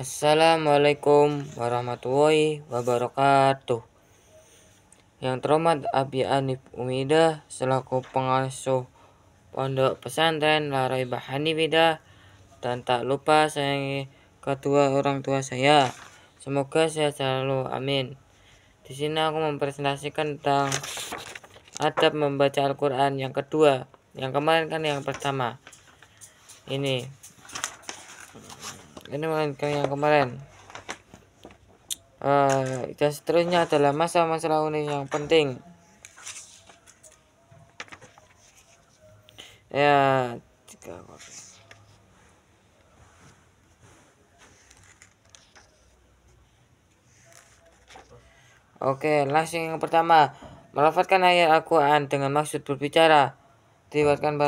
Assalamualaikum warahmatullahi wabarakatuh. Yang terhormat Abi Anif Umidah selaku pengasuh Pondok Pesantren Laraiba Hanifidah, dan tak lupa sayangi kedua orang tua saya. Semoga saya selalu, amin. Di sini aku mempresentasikan tentang adab membaca Al-Quran yang kedua. Yang kemarin kan yang pertama. Ini yang kemarin. Dan seterusnya adalah masalah unik yang penting. Ya, oke, langsung yang pertama, melafalkan ayat Al-Quran dengan maksud berbicara. Diriwayatkan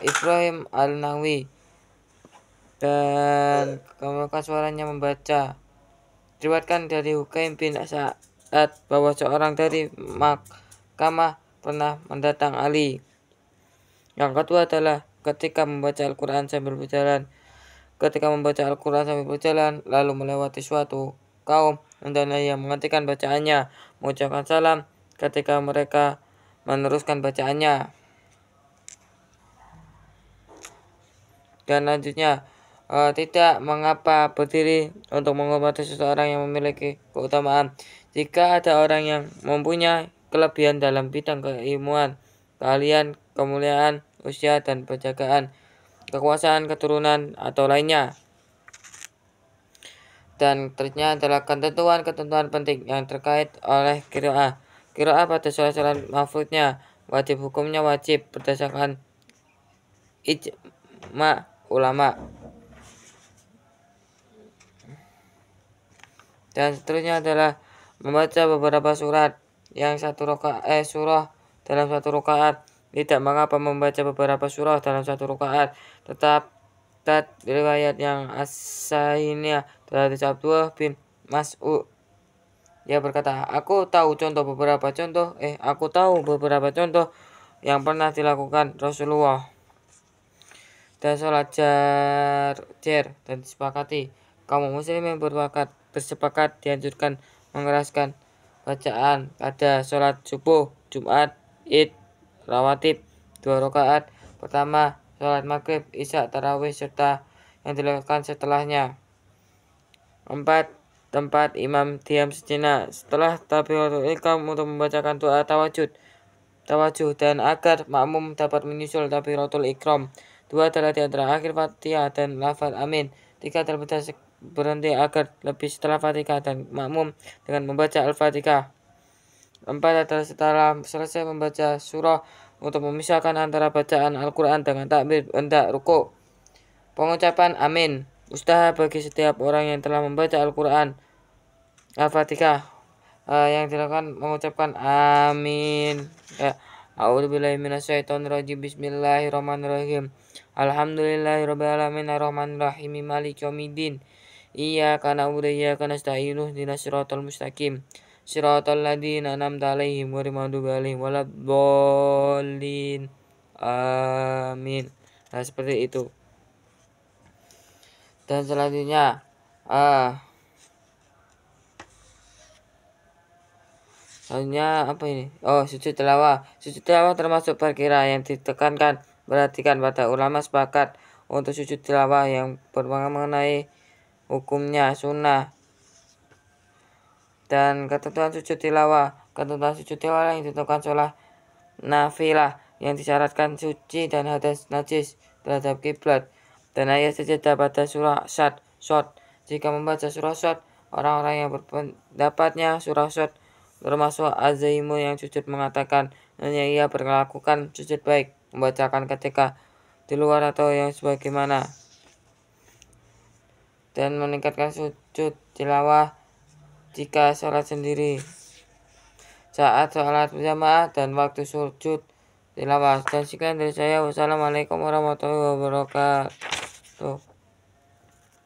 Ibrahim Al-Nawawi dan kemudian suaranya membaca. Diriwayatkan dari Hukaim bin Sa'ad bahwa seorang dari mahkamah pernah mendatang Ali. Yang kedua adalah ketika membaca Al-Quran sambil berjalan. Ketika membaca Al-Quran sambil berjalan, lalu melewati suatu kaum, hendaknya yang menghentikan bacaannya, mengucapkan salam ketika mereka meneruskan bacaannya. Dan lanjutnya, tidak mengapa berdiri untuk menghormati seseorang yang memiliki keutamaan. Jika ada orang yang mempunyai kelebihan dalam bidang keilmuan, keahlian, kemuliaan, usia, dan penjagaan, kekuasaan, keturunan, atau lainnya. Dan terusnya adalah ketentuan penting yang terkait oleh qiraah. Qiraah pada surat mahfuznya wajib, hukumnya wajib berdasarkan ijma ulama. Dan seterusnya adalah membaca beberapa surat yang surah dalam satu rakaat. Tidak mengapa membaca beberapa surah dalam satu rakaat, tetap riwayat yang as-sahihnya dari Abdullah bin Mas'ud. Dia berkata, aku tahu beberapa contoh yang pernah dilakukan Rasulullah. Dan sholat jar dan disepakati kaum muslimin bersepakat dianjurkan mengeraskan bacaan pada sholat subuh, Jumat, Id, rawatib 2 rakaat pertama, sholat maghrib, isya, tarawih, serta yang dilakukan setelahnya. 4. Tempat imam diam sejenak setelah takbiratul ihram untuk membacakan doa tawajuh dan agar makmum dapat menyusul takbiratul ihram. 2 adalah di antara akhir Fatihah dan lafaz amin. 3 adalah berhenti agar lebih setelah Fatihah dan makmum dengan membaca Al-Fatihah. 4 adalah setelah selesai membaca surah untuk memisahkan antara bacaan Al-Quran dengan takbir hendak ruku. Pengucapan amin mustahab bagi setiap orang yang telah membaca Al-Quran Al-Fatihah. Yang dilakukan mengucapkan amin. A'udzubillahi minasyaitonirrajim. Bismillahirrahmanirrahim. Alhamdulillahirabbil alamin arrahmanirrahim maliki yaumiddin. Iyyaka na'budu wa iyyaka nasta'in ihdinas siratal mustaqim. Siratal ladzina an'amta 'alaihim ghairil maghdubi 'alaihim waladdallin. Amin. Nah, seperti itu. Dan selanjutnya apa ini? Sujud tilawah. Sujud tilawah termasuk perkara yang ditekankan. Perhatikan, pada ulama sepakat untuk sujud tilawah yang mengenai hukumnya sunnah. Dan ketentuan sujud tilawah yang ditentukan sholat nafilah yang disyaratkan suci dan hadas najis terhadap kiblat. Dan ayat sajadah pada surah Shad. Jika membaca surah Shad, orang-orang yang berpendapatnya surah Shad termasuk azaimu yang sujud mengatakan hanya ia berlakukan sujud baik membacakan ketika di luar atau yang sebagaimana. Dan meningkatkan sujud tilawah jika sholat sendiri, saat sholat berjamaah, dan waktu sujud tilawah. Dan sekian dari saya. Wassalamualaikum warahmatullahi wabarakatuh.